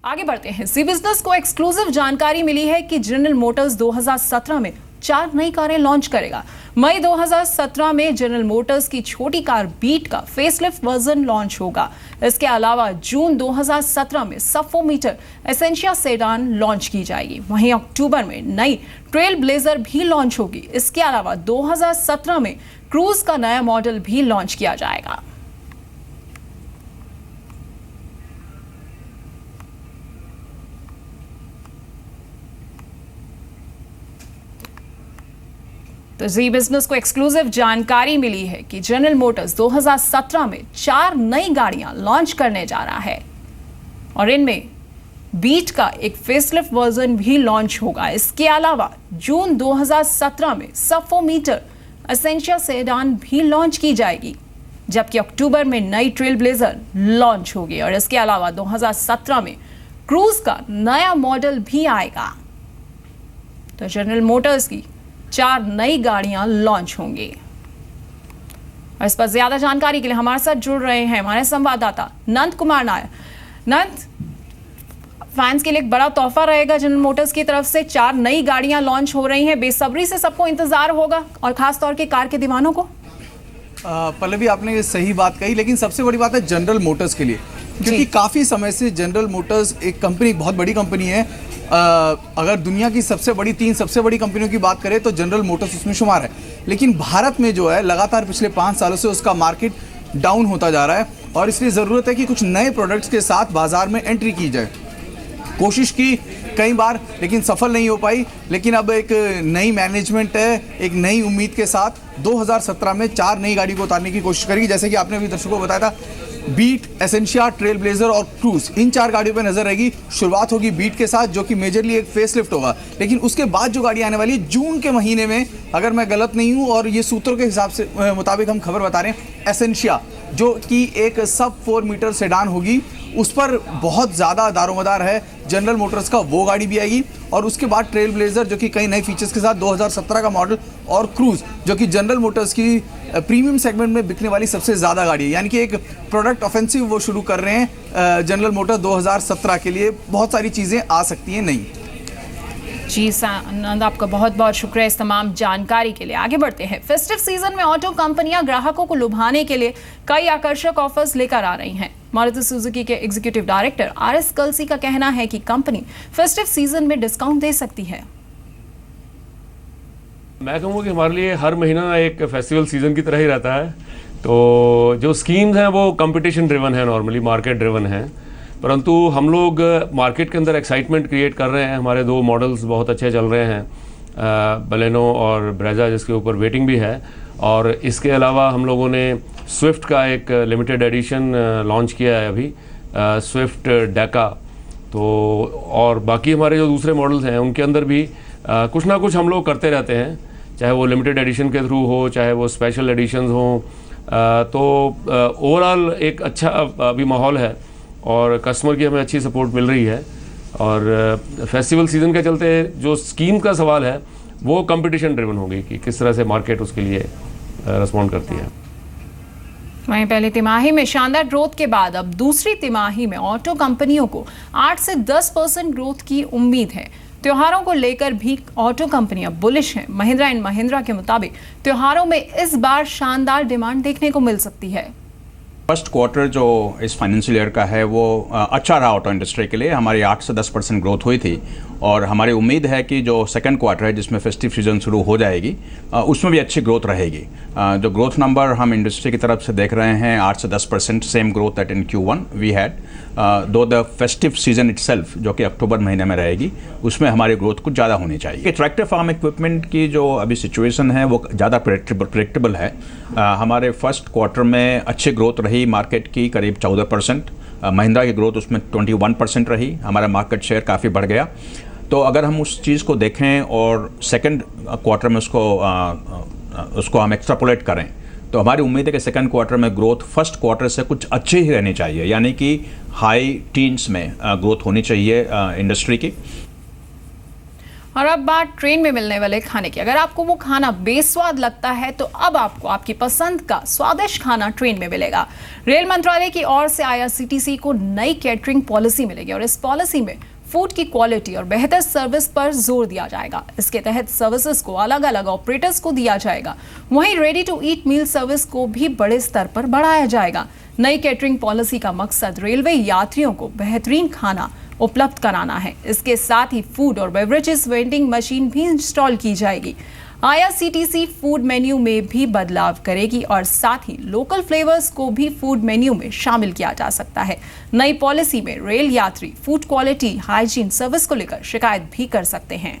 आगे बढ़ते हैं। सी बिजनेस को एक्सक्लूसिव जानकारी मिली है कि जनरल मोटर्स 2017 में 4 नई कारें लॉन्च करेगा। मई 2017 में जनरल मोटर्स की छोटी कार बीट का फेसलिफ्ट वर्जन लॉन्च होगा। इसके अलावा जून 2017 में सब-4 एसेंशिया सेडान लॉन्च की जाएगी। वहीं अक्टूबर में नई ट्रेल ब्लेजर भी लॉन्च होगी। इसके अलावा 2017 में क्रूज का नया मॉडल भी लॉन्च किया जाएगा। तो जी बिजनेस को एक्सक्लूसिव जानकारी मिली है कि जनरल मोटर्स 2017 में 4 नई गाड़ियां लॉन्च करने जा रहा है और इनमें बीट का एक फेसलिफ्ट वर्जन भी लॉन्च होगा। इसके अलावा जून 2017 में सब-4 एसेंशिया सेडान भी लॉन्च की जाएगी, जबकि अक्टूबर में नई ट्रेल ब्लेजर लॉन्च होगी और इसके अलावा 2017 में क्रूज का नया मॉडल भी आएगा। तो जनरल मोटर्स की 4 नई गाड़ियां लॉन्च होंगी। और इस पर ज्यादा जानकारी के लिए हमारे साथ जुड़ रहे हैं हमारे संवाददाता नंद कुमार नायर। नंद, फैंस के लिए एक बड़ा तोहफा रहेगा जनरल मोटर्स की तरफ से। 4 नई गाड़ियां लॉन्च हो रही हैं, बेसब्री से सबको इंतजार होगा और खास तौर के कार के दीवानों को। पल्लवी, आपने सही बात कही, लेकिन सबसे बड़ी बात है जनरल मोटर्स के लिए, क्योंकि काफ़ी समय से जनरल मोटर्स एक कंपनी, बहुत बड़ी कंपनी है। अगर दुनिया की 3 सबसे बड़ी कंपनियों की बात करें तो जनरल मोटर्स उसमें शुमार है। लेकिन भारत में जो है लगातार पिछले 5 सालों से उसका मार्केट डाउन होता जा रहा है और इसलिए ज़रूरत है कि कुछ नए प्रोडक्ट्स के साथ बाजार में एंट्री की जाए। कोशिश की कई बार, लेकिन सफल नहीं हो पाई। लेकिन अब एक नई मैनेजमेंट है, एक नई उम्मीद के साथ 2017 में 4 नई गाड़ी को उतारने की कोशिश करेगी। जैसे कि आपने अभी दर्शकों को बताया था, बीट, एसेंशिया, ट्रेल ब्लेजर और क्रूज, इन 4 गाड़ियों पर नजर रहेगी। शुरुआत होगी बीट के साथ, जो कि मेजरली एक फेसलिफ्ट होगा। लेकिन उसके बाद जो गाड़ी आने वाली है जून के महीने में, अगर मैं गलत नहीं हूं और ये सूत्रों के हिसाब से मुताबिक हम खबर बता रहे हैं, एसेंशिया जो कि एक सब-4 सेडान होगी, उस पर बहुत ज़्यादा दारोमदार है जनरल मोटर्स का, वो गाड़ी भी आएगी। और उसके बाद ट्रेल ब्लेजर जो कि कई नए फीचर्स के साथ 2017 का मॉडल, और क्रूज जो कि जनरल मोटर्स की प्रीमियम सेगमेंट में बिकने वाली सबसे ज़्यादा गाड़ी है। यानी कि एक प्रोडक्ट ऑफेंसिव वो शुरू कर रहे हैं जनरल मोटर्स 2017 के लिए। बहुत सारी चीज़ें आ सकती हैं नई। जी आनंद, आपका बहुत बहुत शुक्रिया इस तमाम जानकारी के लिए। आगे बढ़ते हैं। फेस्टिव सीजन में ऑटो कंपनियां ग्राहकों को लुभाने के लिए कई आकर्षक ऑफर्स लेकर आ रही हैं। मारुति सुजुकी के एग्जीक्यूटिव डायरेक्टर आर.एस. कलसी का कहना है कि कंपनी फेस्टिव सीजन में डिस्काउंट दे सकती है। मैं कहूँगा कि हमारे लिए हर महीना एक फेस्टिवल सीजन की तरह ही रहता है। तो जो स्कीम्स हैं वो कंपटीशन ड्रिवन है, नॉर्मली मार्केट ड्रिवन है, परंतु हम लोग मार्केट के अंदर एक्साइटमेंट क्रिएट कर रहे हैं। हमारे 2 मॉडल्स बहुत अच्छे चल रहे हैं, बलेनो और ब्रेजा, जिसके ऊपर वेटिंग भी है। और इसके अलावा हम लोगों ने स्विफ्ट का एक लिमिटेड एडिशन लॉन्च किया है अभी, स्विफ्ट डेका। तो और बाकी हमारे जो दूसरे मॉडल्स हैं उनके अंदर भी कुछ ना कुछ हम लोग करते रहते हैं, चाहे वो लिमिटेड एडिशन के थ्रू हो, चाहे वो स्पेशल एडिशंस हों। तो ओवरऑल एक अच्छा अभी माहौल है और कस्टमर की हमें अच्छी सपोर्ट मिल रही है। और फेस्टिवल सीज़न के चलते जो स्कीम का सवाल है वो कंपटीशन ड्रिवन होगी कि किस तरह से मार्केट उसके लिए रिस्पॉन्ड करती है। वहीं पहली तिमाही में शानदार ग्रोथ के बाद अब दूसरी तिमाही में ऑटो कंपनियों को 8 से 10% ग्रोथ की उम्मीद है। त्योहारों को लेकर भी ऑटो कंपनियां बुलिश हैं। महिंद्रा एंड महिंद्रा के मुताबिक त्योहारों में इस बार शानदार डिमांड देखने को मिल सकती है। फर्स्ट क्वार्टर जो इस फाइनेंशियल ईयर का है वो अच्छा रहा ऑटो इंडस्ट्री के लिए। हमारी 8 से 10% ग्रोथ हुई थी और हमारी उम्मीद है कि जो सेकंड क्वार्टर है जिसमें फेस्टिव सीजन शुरू हो जाएगी, उसमें भी अच्छी ग्रोथ रहेगी। जो ग्रोथ नंबर हम इंडस्ट्री की तरफ से देख रहे हैं 8 से 10%, same growth that in Q1 we had, though the festive season itself जो कि अक्टूबर महीने में रहेगी, उसमें हमारी ग्रोथ कुछ ज़्यादा होनी चाहिए। ट्रैक्टर फार्म इक्विपमेंट की जो अभी सिचुएशन है वो ज़्यादा प्रेडिक्टेबल है। हमारे फर्स्ट क्वार्टर में अच्छी ग्रोथ रही मार्केट की, करीब 14%। महिंद्रा की ग्रोथ उसमें 21% रही। हमारा मार्केट शेयर काफ़ी बढ़ गया। तो अगर हम उस चीज़ को देखें और सेकंड क्वार्टर में उसको हम एक्स्ट्रापोलेट करें तो हमारी उम्मीद है कि सेकंड क्वार्टर में ग्रोथ फर्स्ट क्वार्टर से कुछ अच्छी ही रहनी चाहिए, यानी कि हाई टीन्स में ग्रोथ होनी चाहिए इंडस्ट्री की। और अब बात ट्रेन में मिलने वाले खाने की। अगर आपको वो खाना बेस्वाद लगता है तो अब आपको आपकी पसंद का स्वादिष्ट खाना ट्रेन में मिलेगा। रेल मंत्रालय की ओर से IRCTC को नई कैटरिंग पॉलिसी मिलेगी और इस पॉलिसी में फूड की क्वालिटी और बेहतर सर्विस पर जोर दिया जाएगा। इसके तहत सर्विसेज को अलग अलग ऑपरेटर्स को दिया जाएगा। वहीं ready to eat meal service को भी बड़े स्तर पर बढ़ाया जाएगा। नई कैटरिंग पॉलिसी का मकसद रेलवे यात्रियों को बेहतरीन खाना उपलब्ध कराना है। इसके साथ ही फूड और बेवरेजेस वेंडिंग मशीन भी इंस्टॉल की जाएगी। IRCTC फूड मेन्यू में भी बदलाव करेगी और साथ ही लोकल फ्लेवर्स को भी फूड मेन्यू में शामिल किया जा सकता है। नई पॉलिसी में रेल यात्री फूड क्वालिटी, हाइजीन, सर्विस को लेकर शिकायत भी कर सकते हैं।